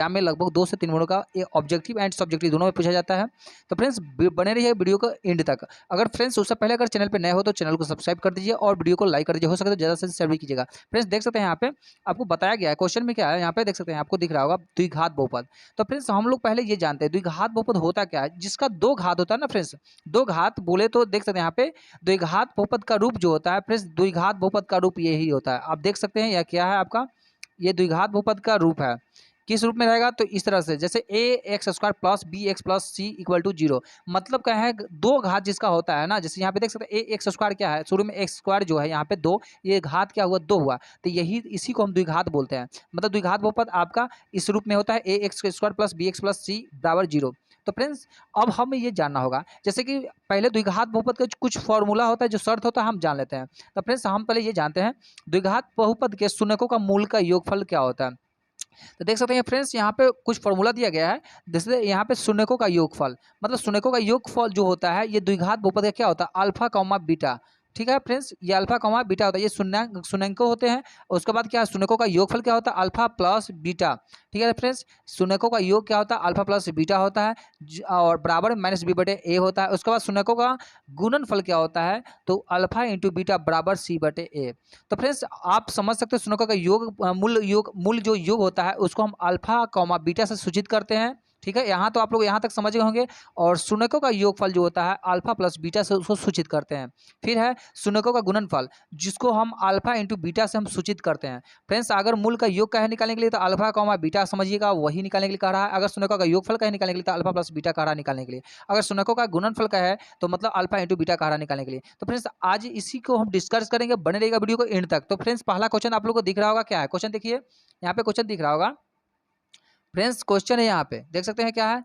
Exam में लगभग 2 से 3 मोडों का ऑब्जेक्टिव एंड सब्जेक्टिव दोनों में पूछा जाता है। तो फ्रेंड्स बने रहिए वीडियो को एंड तक। अगर फ्रेंड्स उससे पहले अगर चैनल पे नए हो तो चैनल को सब्सक्राइब कर दीजिए और वीडियो को लाइक कर दीजिए, हो सके तो ज़्यादा से शेयर भी कीजिएगा। फ्रेंड्स देख सकते हैं यहाँ पे आपको बताया गया है क्वेश्चन में क्या है, यहाँ पे देख सकते हैं आपको दिख रहा होगा द्विघात बहुपद। तो फ्रेंड्स हम लोग पहले ये जानते हैं द्विघात बहुपद होता क्या है, जिसका 2 घात होता है ना फ्रेंड्स, 2 घात बोले तो देख सकते हैं यहाँ पे द्विघात बहुपद का रूप जो होता है फ्रेंड्स, द्विघात बहुपद का रूप यही होता है। आप देख सकते हैं यह क्या है आपका, ये द्विघात बहुपद का रूप है। किस रूप में रहेगा तो इस तरह से, जैसे a x square plus b x plus c equal to 0। मतलब क्या है, 2 घात जिसका होता है ना, जैसे यहाँ पे देख सकते हैं ए एक्स स्क्वायर क्या है, शुरू में एक्स स्क्वायर जो है यहाँ पे 2, ये घात क्या हुआ 2 हुआ, तो यही इसी को हम द्विघात बोलते हैं। मतलब द्विघात बहुपद आपका इस रूप में होता है a x square plus b x plus c बराबर 0। तो फ्रेंड्स अब हमें ये जानना होगा, जैसे कि पहले द्विघात बहुपद का कुछ फॉर्मूला होता है, जो शर्त होता है हम जान लेते हैं। तो फ्रेंड्स हम पहले ये जानते हैं द्विघात बहुपद के शून्यकों का मूल का योगफल क्या होता है। तो देख सकते हैं फ्रेंड्स यहाँ पे कुछ फॉर्मूला दिया गया है, जैसे यहाँ पे शून्यकों का योगफल, मतलब शून्यकों का योगफल जो होता है ये द्विघात बहुपद का क्या होता है, अल्फा कॉमा बीटा। ठीक है फ्रेंड्स, ये अल्फा कॉमा बीटा होता है, ये शून्यंक होते हैं। उसके बाद क्या है, शून्यकों का योगफल क्या होता है, अल्फा प्लस बीटा। ठीक है फ्रेंड्स, शून्यकों का योग क्या होता है, अल्फा प्लस बीटा होता है, और बराबर माइनस बी बटे ए होता है। उसके बाद शून्यकों का गुणनफल क्या होता है, तो अल्फा इंटू बीटा बराबर सी बटे ए। तो फ्रेंड्स आप समझ सकते हो शून्यकों का योग मूल जो योग होता है उसको हम अल्फा कॉमा बीटा से सूचित करते हैं। ठीक है, यहाँ तो आप लोग यहाँ तक समझ गए होंगे। और शून्यकों का योगफल जो होता है अल्फा प्लस बीटा से उसको सूचित करते हैं। फिर है शून्यकों का गुणनफल, जिसको हम अल्फा इंटू बीटा से हम सूचित करते हैं। फ्रेंड्स अगर मूल का योग का है निकालने के लिए तो अल्फा कॉमा बीटा समझिएगा, वही निकालने के लिए कह रहा है। अगर शून्यकों का योगफल का है निकालने के लिए तो अल्फा प्लस बीटा कह रहा है निकालने के लिए। अगर शून्यकों का गुणनफल का है तो मतलब अल्फा इंटू बीटा कह रहा है निकालने के लिए। तो फ्रेंड्स आज इसी को हम डिस्कस करेंगे, बने रहेगा वीडियो को एंड तक। तो फ्रेंड्स पहला क्वेश्चन आप लोग को दिख रहा होगा, क्या है क्वेश्चन, देखिए यहाँ पे क्वेश्चन दिख रहा होगा फ्रेंड्स। क्वेश्चन है यहाँ पे देख सकते हैं क्या है,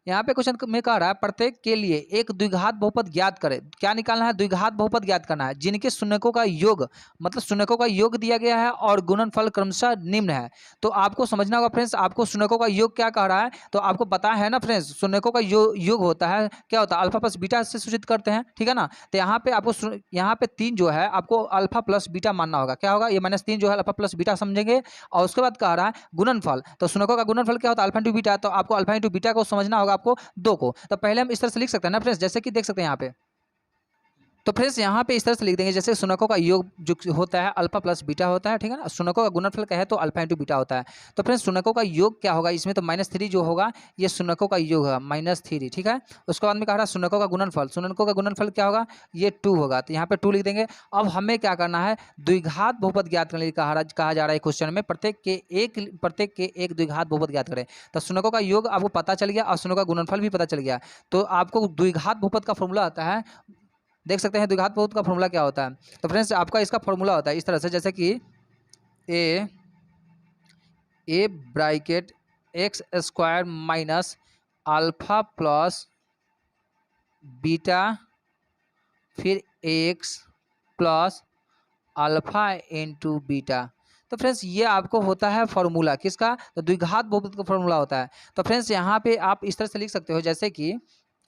यहाँ पे क्वेश्चन में कह रहा है प्रत्येक के लिए एक द्विघात बहुपद ज्ञात करें। क्या निकालना है, द्विघात बहुपद ज्ञात करना है जिनके शून्यकों का योग, मतलब शून्यकों का योग दिया गया है और गुणनफल क्रमशः निम्न है। तो आपको समझना होगा फ्रेंड्स, आपको शून्यकों का योग क्या कह रहा है, तो आपको पता है ना फ्रेंड्स, शून्यकों का योग होता है क्या होता है, अल्फा प्लस बीटा से सूचित करते हैं। ठीक है ना, तो यहाँ पे आपको यहाँ पे 3 जो है आपको अल्फा प्लस बीटा मानना होगा। क्या होगा, ये -3 जो है अल्फा प्लस बीटा समझेंगे। और उसके बाद कह रहा है गुणनफल, तो शून्यकों का गुणनफल क्या होता है, अल्फा इंटू बीटा। तो आपको अल्फा इंटू बीटा को समझना होगा, आपको 2 को। तो पहले हम इस तरह से लिख सकते हैं ना फ्रेंड्स, जैसे कि देख सकते हैं यहाँ पे, तो फ्रेंड्स यहाँ पे इस तरह से लिख देंगे, जैसे शून्यकों का योग जो होता है अल्फा प्लस बीटा होता है। ठीक है ना, शून्यकों का गुणनफल क्या है तो अल्फा इंटू बीटा होता है। तो फ्रेंड्स शून्यकों का योग क्या होगा इसमें, तो -3 जो होगा ये शून्यकों का योग होगा -3। ठीक है, उसके बाद में कह रहा है शून्यकों का गुणनफल, शून्यकों का गुणनफल क्या होगा, ये 2 होगा। तो यहाँ पे 2 लिख देंगे। अब हमें क्या करना है, द्विघात बहुपद ज्ञात करने के लिए कहा जा रहा है क्वेश्चन में, प्रत्येक के एक द्विघात बहुपद ज्ञात करें। तो शून्यकों का योग आपको पता चल गया और शून्यकों का गुणनफल भी पता चल गया। तो आपको द्विघात बहुपद का फॉर्मूला आता है, देख सकते हैं द्विघात बहुपद का फॉर्मूला क्या होता है। तो फ्रेंड्स आपका इसका फॉर्मूला होता है इस तरह से, जैसे कि a bracket x square minus alpha plus beta फिर x plus alpha into beta. तो फ्रेंड्स ये आपको होता है फॉर्मूला किसका, तो द्विघात बहुपद का फॉर्मूला होता है। तो फ्रेंड्स यहाँ पे आप इस तरह से लिख सकते हो, जैसे कि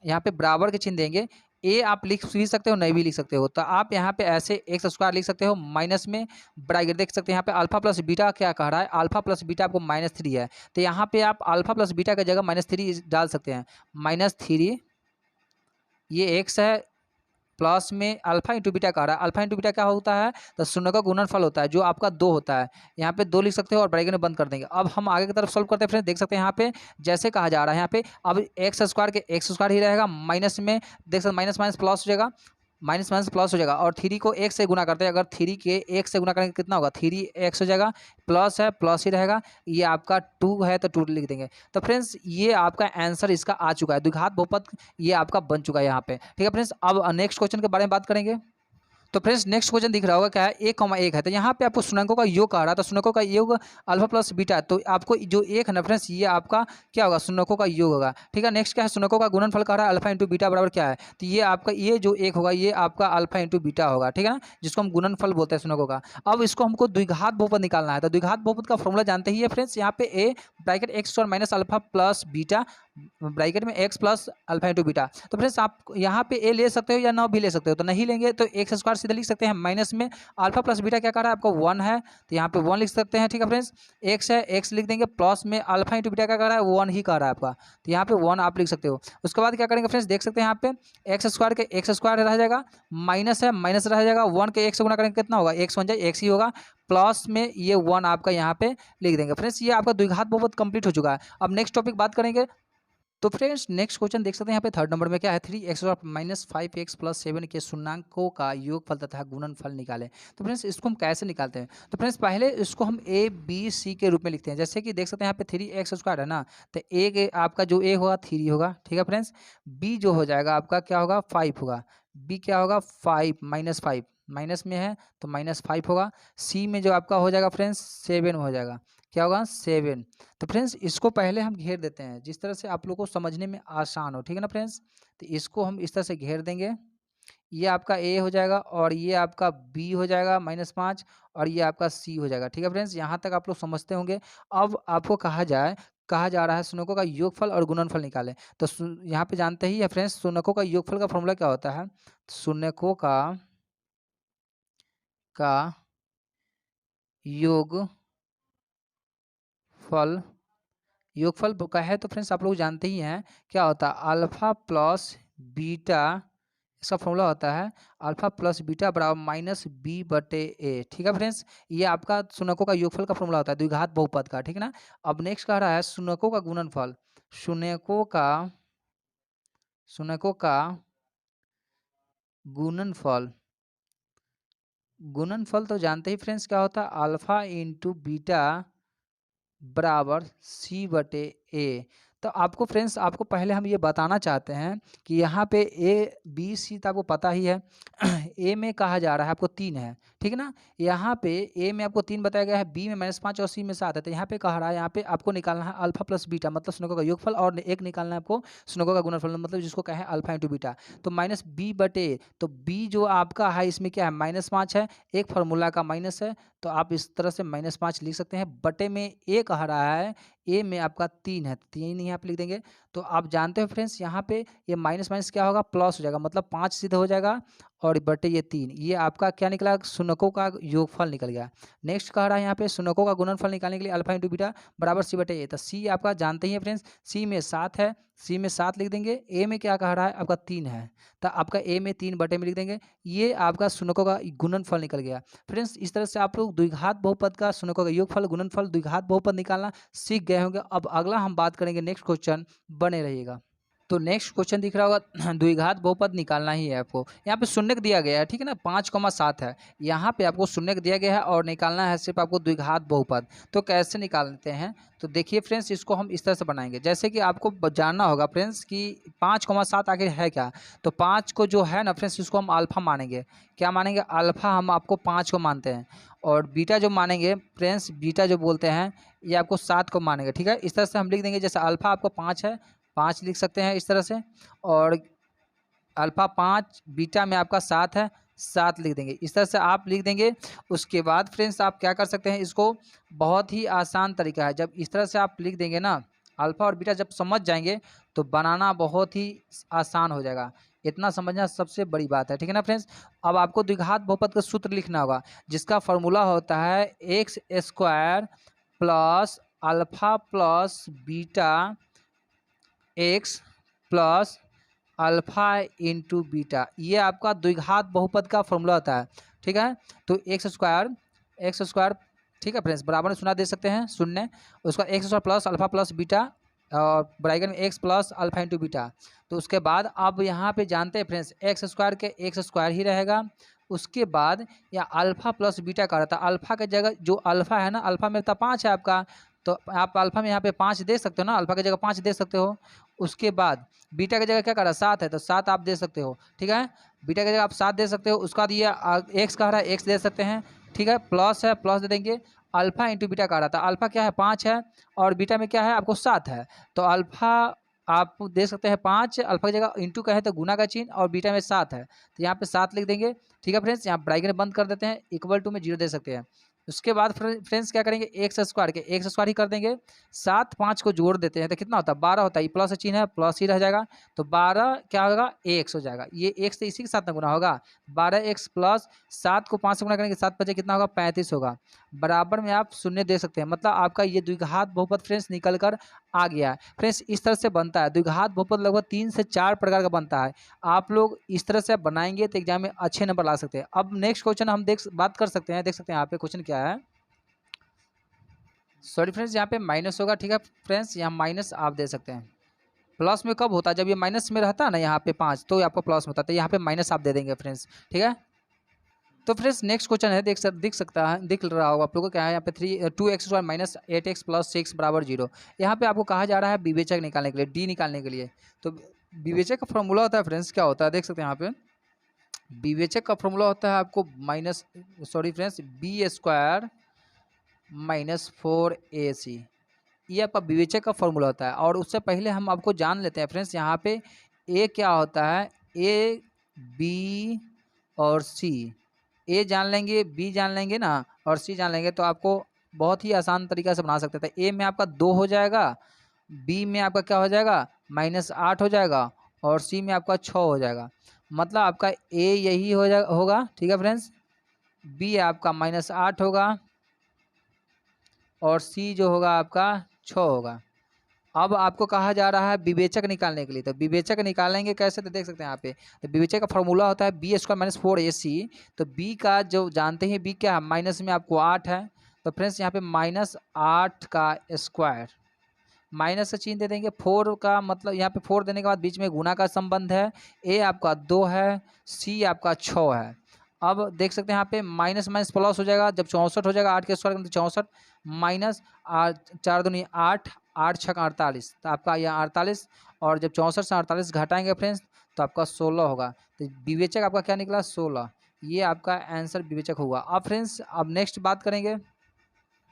यहाँ पे बराबर के चिन्ह देंगे, ए आप लिख भी सकते हो नहीं भी लिख सकते हो। तो आप यहाँ पे ऐसे एक्स स्क्वायर लिख सकते हो, माइनस में ब्रैकेट देख सकते हैं यहाँ पे अल्फा प्लस बीटा क्या कह रहा है, अल्फा प्लस बीटा आपको -3 है। तो यहाँ पे आप अल्फा प्लस बीटा की जगह -3 डाल सकते हैं, -3 ये एक्स है प्लस में अल्फा इंटू बीटा कह रहा है। अल्फा इंटू बीटा क्या होता है, तो शून्य का गुणनफल होता है जो आपका 2 होता है। यहाँ पे 2 लिख सकते हो और ब्रैकेट में बंद कर देंगे। अब हम आगे की तरफ सॉल्व करते हैं फ्रेंड्स, देख सकते हैं यहाँ पे जैसे कहा जा रहा है, यहाँ पे अब एक्स स्क्वायर के एक्स स्क्वायर ही रहेगा, माइनस में देख सकते माइनस माइनस प्लस हो जाएगा, माइनस माइनस प्लस हो जाएगा। और 3 को 1 से गुना करते हैं, अगर 3 के 1 से गुना करेंगे कितना होगा, 3x हो जाएगा, प्लस है प्लस ही रहेगा, ये आपका 2 है तो 2 लिख देंगे। तो फ्रेंड्स ये आपका आंसर इसका आ चुका है, द्विघात बहुपद ये आपका बन चुका है यहाँ पे। ठीक है फ्रेंड्स, अब नेक्स्ट क्वेश्चन के बारे में बात करेंगे। तो फ्रेंड्स नेक्स्ट क्वेश्चन दिख रहा होगा क्या है, 1,1 है। तो यहाँ पे आपको शून्यकों का योग कह रहा है, तो शून्यकों का योग अल्फा प्लस बीटा, तो आपको जो 1 है ना फ्रेंड्स ये आपका क्या होगा, शून्यकों का योग होगा। ठीक है, नेक्स्ट क्या है, शून्यकों का गुणनफल कह रहा है अल्फा इंटू बीटा बराबर क्या है, तो ये आपका ये जो 1 होगा ये आपका अल्फा इंटू बीटा होगा। ठीक है ना, जिसको हम गुणनफल बोलते हैं शून्यकों का। अब इसको हमको द्विघात बहुपद निकालना है, तो द्विघात बहुपद का फॉर्मूला जानते ही है फ्रेंड्स, यहाँ पे a bracket x square minus alpha plus beta bracket में x plus alpha into beta. तो फ्रेंड्स आप यहाँ पे ए ले सकते हो या ना भी ले सकते हो, तो नहीं लेंगे तो एक्स स्क्वायर सीधा लिख सकते हैं, माइनस में अल्फा प्लस बीटा क्या कह रहा है आपको 1 है, तो यहाँ पे 1 लिख सकते हैं। ठीक है फ्रेंड्स, एक्स है, एक्स लिख देंगे, प्लस में अल्फा इंटू बीटा क्या कह रहा है 1 ही कह रहा है आपका, तो यहाँ पे 1 आप लिख सकते हो। उसके बाद क्या करेंगे फ्रेंड्स, देख सकते हैं यहाँ पे एक्स स्क्वायर के एक्स स्क्वायर रह जाएगा, माइनस है माइनस रह जाएगा, 1 के एक्स से गुना करेंगे कितना होगा, एक्स बन जाए एक्स ही होगा, प्लस में ये 1 आपका यहाँ पे लिख देंगे। फ्रेंड्स ये आपका द्विघात बहुपद कंप्लीट हो चुका है। अब नेक्स्ट टॉपिक बात करेंगे। तो फ्रेंड्स नेक्स्ट क्वेश्चन देख सकते हैं यहाँ पे थर्ड नंबर में क्या है, 3x और -5x + 7 के शून्यंकों का योगफल तथा गुणनफल निकालें। तो फ्रेंड्स इसको हम कैसे निकालते हैं, तो फ्रेंड्स पहले इसको हम a b c के रूप में लिखते हैं। जैसे कि देख सकते हैं यहाँ पे 3x² है ना, तो a आपका जो a होगा 3 होगा। ठीक है फ्रेंड्स, b जो हो जाएगा आपका क्या होगा 5 होगा, b क्या होगा 5 -5 माइनस में है तो -5 होगा, c में जो आपका हो जाएगा फ्रेंड्स 7 हो जाएगा, क्या होगा 7। तो फ्रेंड्स इसको पहले हम घेर देते हैं जिस तरह से आप लोग को समझने में आसान हो, ठीक है ना फ्रेंड्स। तो इसको हम इस तरह से घेर देंगे, ये आपका ए हो जाएगा और ये आपका बी हो जाएगा -5 और ये आपका सी हो जाएगा। ठीक है फ्रेंड्स, यहाँ तक आप लोग समझते होंगे। अब आपको कहा जा रहा है शून्यकों का योगफल और गुणनफल निकालें। तो यहाँ पे जानते ही है फ्रेंड्स, शून्यकों का योगफल का फॉर्मूला क्या होता है, शून्यकों का योगफल का है तो फ्रेंड्स आप लोग जानते ही हैं क्या होता है, अल्फा प्लस बीटा, इसका फॉर्मूला होता है अल्फा प्लस बीटा बराबर -b/a। ठीक है फ्रेंड्स, ये आपका शून्यकों का योगफल का फॉर्मूला होता है द्विघात बहुपद का। ठीक है ना। अब नेक्स्ट कह रहा है शून्यकों का गुणनफल, शून्यकों का गुणनफल तो जानते ही फ्रेंड्स क्या होता है, अल्फा इंटू बीटा बराबर c/a। तो आपको फ्रेंड्स आपको पहले हम ये बताना चाहते हैं कि यहाँ पे a b c तो आपको पता ही है a में कहा जा रहा है आपको 3 है, ठीक है ना। यहाँ पे a में आपको 3 बताया गया है, b में -5 और c में 7 है। तो यहाँ पे कह रहा है, यहाँ पे आपको निकालना है अल्फा प्लस बीटा मतलब शून्यकों का योगफल, और एक निकालना है आपको शून्यकों का गुणनफल मतलब जिसको कहें अल्फा इंटू बीटा। तो -b/a, तो b जो आपका है इसमें क्या है -5 है, एक फार्मूला का माइनस है, तो आप इस तरह से -5 लिख सकते हैं। बटे में a कह रहा है, a में आपका 3 है, 3 यहाँ पे लिख देंगे। तो आप जानते हो फ्रेंड्स यहाँ पे ये माइनस माइनस क्या होगा प्लस हो जाएगा, मतलब 5 सिद्ध हो जाएगा और बटे ये 3, ये आपका क्या निकला शून्यकों का योगफल निकल गया। नेक्स्ट कह रहा है यहाँ पे शून्यकों का गुणनफल निकालने के लिए अल्फा इंटू बीटा बराबर c/a। तो c आपका जानते ही हैं फ्रेंड्स, c में 7 है, c में 7 लिख देंगे। a में क्या कह रहा है आपका 3 है, तो आपका a में 3 बटे में लिख देंगे। ये आपका शून्यकों का गुणनफल निकल गया। फ्रेंड्स इस तरह से आप लोग द्विघात बहुपद का शून्यकों का योगफल गुणनफल द्विघात बहुपद निकालना सीख गए होंगे। अब अगला हम बात करेंगे नेक्स्ट क्वेश्चन, बने रहिएगा। तो नेक्स्ट क्वेश्चन दिख रहा होगा द्विघात बहुपद निकालना ही है आपको। यहाँ पे शून्यक दिया गया है, ठीक है ना, 5,7 है, यहाँ पे आपको शून्यक दिया गया है और निकालना है सिर्फ आपको द्विघात बहुपद। तो कैसे निकालते हैं, तो देखिए फ्रेंड्स इसको हम इस तरह से बनाएंगे, जैसे कि आपको जानना होगा फ्रेंड्स कि 5,7 आखिर है क्या। तो 5 को जो है ना फ्रेंड्स इसको हम अल्फा मानेंगे, क्या मानेंगे अल्फा, हम आपको 5 को मानते हैं, और बीटा जो मानेंगे फ्रेंड्स, बीटा जो बोलते हैं ये आपको 7 को मानेंगे। ठीक है, इस तरह से हम लिख देंगे, जैसे अल्फा आपको 5 है, 5 लिख सकते हैं इस तरह से, और अल्फा 5, बीटा में आपका 7 है, 7 लिख देंगे, इस तरह से आप लिख देंगे। उसके बाद फ्रेंड्स आप क्या कर सकते हैं, इसको बहुत ही आसान तरीका है, जब इस तरह से आप लिख देंगे ना, अल्फा और बीटा जब समझ जाएंगे तो बनाना बहुत ही आसान हो जाएगा। इतना समझना सबसे बड़ी बात है, ठीक है ना फ्रेंड्स। अब आपको द्विघात बहुपद का सूत्र लिखना होगा, जिसका फॉर्मूला होता है x² plus alpha plus beta x plus alpha into beta, ये आपका द्विघात बहुपद का फॉर्मूला होता है। ठीक है, तो एक्स स्क्वायर ठीक है फ्रेंड्स, बराबर में सुना दे सकते हैं शून्य, उसका x² plus alpha plus beta और ब्रैकेट में x plus alpha into beta. तो उसके बाद अब यहाँ पे जानते हैं फ्रेंड्स x² के x² ही रहेगा। उसके बाद या अल्फा प्लस बीटा का रहता है, अल्फा के जगह जो अल्फा है ना, अल्फा में तो 5 है आपका, तो आप अल्फा में यहाँ पे 5 दे सकते हो ना, अल्फा की जगह 5 दे सकते हो। उसके बाद बीटा की जगह क्या कर रहा है 7 है, तो 7 आप दे सकते हो। ठीक है, बीटा की जगह आप 7 दे सकते हो। उसका बाद ये एक्स कह रहा है, एक्स दे सकते हैं। ठीक है, प्लस है, प्लस दे देंगे। अल्फा इंटू बीटा कह रहा था, अल्फा क्या है 5 है और बीटा में क्या है आपको 7 है, तो अल्फा आप दे सकते हैं 5, अल्फा की जगह इंटू का है तो गुना का चिन्ह, और बीटा में 7 है तो यहाँ पे 7 लिख देंगे। ठीक है फ्रेंड्स, यहाँ ब्रैकेट बंद कर देते हैं, इक्वल टू में 0 दे सकते हैं। उसके बाद फ्रेंड्स क्या करेंगे, एक्स स्क्वायर के एक्स स्क्वायर ही कर देंगे, 7 5 को जोड़ देते हैं तो कितना होता है 12 होता है, ये प्लस चिन्ह है प्लस ही रह जाएगा, तो 12 क्या होगा एक्स हो जाएगा, ये एक्स तो इसी के साथ ना गुना होगा, 12x प्लस 7 को 5 से गुना करेंगे 7 बचे कितना होगा 35 होगा, बराबर में आप शून्य दे सकते हैं, मतलब आपका ये द्विघात बहुपद फ्रेंड्स निकल कर आ गया है। फ्रेंड्स इस तरह से बनता है द्विघात बहुपद, लगभग 3 से 4 प्रकार का बनता है, आप लोग इस तरह से बनाएंगे तो एग्जाम में अच्छे नंबर ला सकते हैं। अब नेक्स्ट क्वेश्चन हम बात कर सकते हैं, देख सकते हैं यहाँ पे क्वेश्चन क्या है, सॉरी फ्रेंड्स यहाँ पे माइनस होगा, ठीक है फ्रेंड्स, यहाँ माइनस आप दे सकते हैं, प्लस में कब होता है जब ये माइनस में रहता है ना यहाँ पे 5 तो आपको प्लस में होता है, तो यहाँ पे माइनस आप दे देंगे फ्रेंड्स, ठीक है। तो फ्रेंड्स नेक्स्ट क्वेश्चन है, दिख सकता है, दिख रहा होगा आप लोगों को, क्या है यहाँ पे 2x² माइनस 8x प्लस 6 बराबर 0, यहाँ पे आपको कहा जा रहा है विवेचक निकालने के लिए, डी निकालने के लिए। तो विवेचक का फॉर्मूला होता है फ्रेंड्स, क्या होता है देख सकते हैं यहाँ पे, विवेचक का फॉर्मूला होता है आपको b² माइनस 4ac, ये आपका विवेचक का फॉर्मूला होता है। और उससे पहले हम आपको जान लेते हैं फ्रेंड्स, यहाँ पे ए क्या होता है, ए बी और सी, ए जान लेंगे बी जान लेंगे ना और सी जान लेंगे तो आपको बहुत ही आसान तरीका से बना सकते थे। ए में आपका 2 हो जाएगा, बी में आपका क्या हो जाएगा -8 हो जाएगा और सी में आपका 6 हो जाएगा, मतलब आपका ए यही होगा, ठीक है फ्रेंड्स, बी आपका -8 होगा और सी जो होगा आपका 6 होगा। अब आपको कहा जा रहा है विवेचक निकालने के लिए, तो विवेचक निकालेंगे कैसे, तो देख सकते हैं यहाँ पे, तो विवेचक का फॉर्मूला होता है b² माइनस 4ac, तो b का जो जानते हैं b क्या है, माइनस में आपको 8 है, तो फ्रेंड्स यहाँ पे -8 का स्क्वायर, माइनस से चिन्ह दे देंगे, 4 का मतलब यहाँ पे 4 देने के बाद बीच में गुना का संबंध है, a आपका 2 है, c आपका 6 है। अब देख सकते हैं यहाँ पे माइनस माइनस प्लस हो जाएगा, जब 64 हो जाएगा 8 के स्क्वायर में, तो 64 माइनस 4 दूनी 8, 8 छक 48, तो आपका यह 48, और जब 64 से 48 घटाएंगे फ्रेंड्स तो आपका 16 होगा, तो विवेचक आपका क्या निकला 16, ये आपका आंसर विवेचक होगा। अब फ्रेंड्स अब नेक्स्ट बात करेंगे,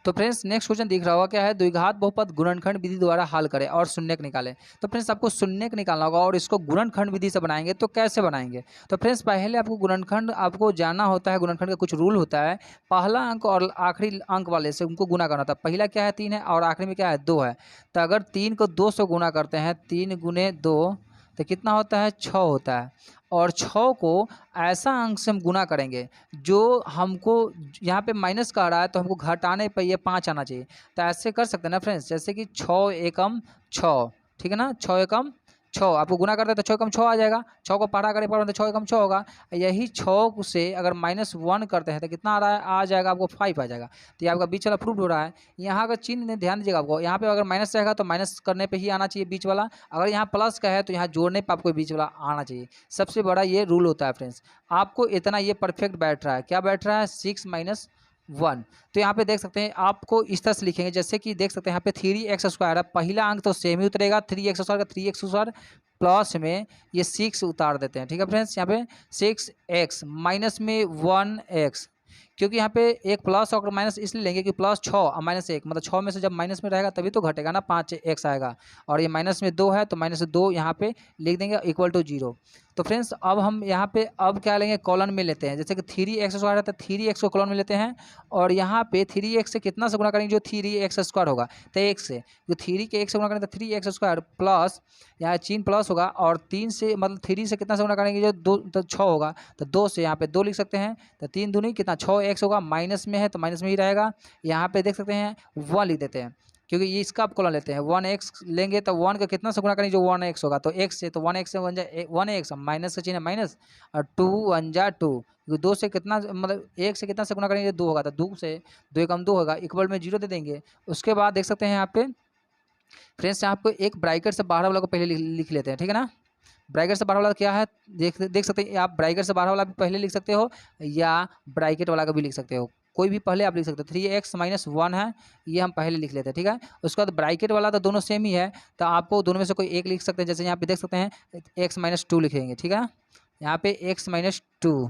तो फ्रेंड्स नेक्स्ट क्वेश्चन दिख रहा होगा, क्या है, द्विघात बहुपद गुणनखंड विधि द्वारा हल करें और शून्यक निकालें। तो फ्रेंड्स आपको शून्यक निकालना होगा और इसको गुणनखंड विधि से बनाएंगे, तो कैसे बनाएंगे, तो फ्रेंड्स पहले आपको गुणनखंड आपको जानना होता है, गुणनखंड का कुछ रूल होता है, पहला अंक और आखिरी अंक वाले से उनको गुना करना होता है, पहला क्या है 3 है और आखिरी में क्या है 2 है, तो अगर 3 को 2 से गुना करते हैं, 3 गुने 2 तो कितना होता है 6 होता है, और 6 को ऐसा अंक से हम गुना करेंगे जो हमको यहाँ पे माइनस का आ रहा है, तो हमको घटाने पे ये 5 आना चाहिए, तो ऐसे कर सकते हैं ना फ्रेंड्स, जैसे कि 6 एकम 6, ठीक है ना, 6 एकम 6 आपको गुना करते हैं तो 6 एकम 6 आ जाएगा, 6 को पढ़ा करें पर तो 6 एकम 6 होगा, यही 6 से अगर -1 करते हैं तो कितना आ रहा है, आ जाएगा आपको 5 आ जाएगा, तो ये आपका बीच वाला प्रूव हो रहा है। यहाँ का चिन्ह ध्यान दीजिएगा, आपको यहाँ पे अगर माइनस रहेगा तो माइनस करने पे ही आना चाहिए बीच वाला, अगर यहाँ प्लस का है तो यहाँ जोड़ने पे आपको बीच वाला आना चाहिए, सबसे बड़ा ये रूल होता है फ्रेंड्स। आपको इतना ये परफेक्ट बैठ रहा है, क्या बैठ रहा है 6 - 1, तो यहाँ पे देख सकते हैं आपको इस तरह से लिखेंगे, जैसे कि देख सकते हैं यहाँ पे 3x² है, पहला अंक तो सेम ही उतरेगा, 3x² का 3x² प्लस में ये 6 उतार देते हैं, ठीक है फ्रेंड्स, यहाँ पे 6x माइनस में 1x, क्योंकि यहाँ पे एक प्लस और माइनस इसलिए लेंगे कि प्लस 6 और -1 मतलब 6 में से जब माइनस में रहेगा तभी तो घटेगा ना, 5x आएगा, और ये माइनस में 2 है तो -2 यहाँ पे लिख देंगे = 0। तो फ्रेंड्स अब हम यहाँ पे अब क्या लेंगे, कॉलन में लेते हैं, जैसे कि 3x² है तो 3x को कॉलन में लेते हैं, और यहाँ पे 3x से कितना से गुना करेंगे, जो 3x² होगा तो 1 से, जो 3 के 1 से गुना करेंगे तो 3x² प्लस यहाँ चिन्ह प्लस होगा, और 3 से मतलब 3 से कितना से गुना करेंगे, जो 2 तो 6 होगा, तो 2 से यहाँ पे 2 लिख सकते हैं, तो 3 दूनी कितना 6x होगा, माइनस में है तो माइनस में ही रहेगा, यहाँ पे देख सकते हैं 1 लिख देते हैं, क्योंकि ये इसका आप कॉलन लेते हैं, 1x लेंगे तो 1 का कितना से गुना करेंगे, जो 1x होगा, तो x से, तो 1x से बन जाए 1x, माइनस का चिन्ह है माइनस, और 2 1 जा 2, 2 से कितना मतलब 1 से कितना से गुना करेंगे, 2 होगा, तो 2 से 2 एकम 2 होगा, इक्वल में 0 दे देंगे। उसके बाद देख सकते हैं यहाँ पे फ्रेंड्स आपको एक ब्रैकेट से बाहर वाला को पहले लिख लेते हैं, ठीक है ना, ब्रैकेट से बाहर वाला क्या है, देख सकते हैं आप, ब्रैकेट से बाहर वाला भी पहले लिख सकते हो या ब्रैकेट वाला का भी लिख सकते हो, कोई भी पहले आप लिख सकते हो, 3x - 1 है, ये हम पहले लिख लेते हैं, ठीक है। उसके बाद ब्रैकेट वाला तो दोनों सेम ही है, तो आपको दोनों में से कोई एक लिख सकते हैं, जैसे यहाँ पे देख सकते हैं x - 2 लिखेंगे, ठीक है, यहाँ पे x - 2,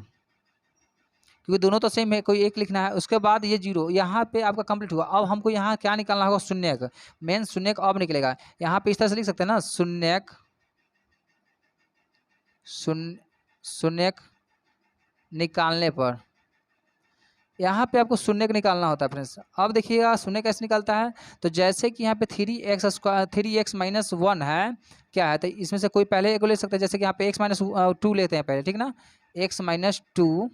क्योंकि दोनों तो सेम है, कोई एक लिखना है। उसके बाद ये 0 यहाँ पे आपका कंप्लीट हुआ, अब हमको यहाँ क्या निकालना होगा, शून्यक, मेन शून्यक अब निकलेगा, यहाँ पे इस तरह से लिख सकते हैं ना, शून्यक शून्यक निकालने पर यहाँ पे आपको शून्य का निकालना होता है फ्रेंड्स। अब देखिएगा शून्य कैसे निकालता है, तो जैसे कि यहाँ पे 3x-1 है, क्या है, तो इसमें से कोई पहले एक ले सकता है, जैसे कि यहाँ पे x-2 लेते हैं पहले, ठीक ना, x-2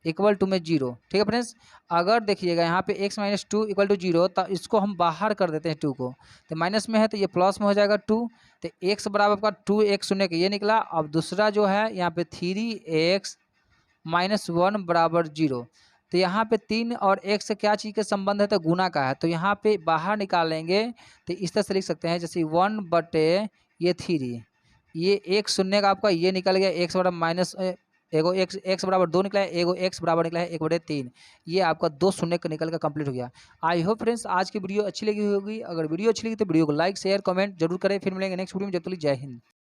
इक्वल टू में 0, ठीक है फ्रेंड्स। अगर देखिएगा यहाँ पे x-2 इक्वल टू 0, तो इसको हम बाहर कर देते हैं 2 को, तो माइनस में है तो ये प्लस में हो जाएगा 2, तो x बराबर आपका 2x शून्य का ये निकला। अब दूसरा जो है यहाँ पे 3x-1 बराबर 0, तो यहाँ पे 3 और x से क्या चीज़ का संबंध है, तो गुना का है, तो यहाँ पे बाहर निकालेंगे तो इस तरह से लिख सकते हैं, जैसे 1/, ये 3, ये एक शून्य का आपका ये निकल गया, x बराबर माइनस एगो x बराबर 2 निकला है, एगो x बराबर निकला है 1/3, ये आपका 2 शून्य का निकल कर कंप्लीट हो गया। आई होप फ्रेंड्स आज की वीडियो अच्छी लगी होगी। अगर वीडियो अच्छी लगी तो वीडियो को लाइक शेयर कमेंट जरूर करें। फिर मिलेंगे नेक्स्ट वीडियो में, जब तक के लिए जय हिंद।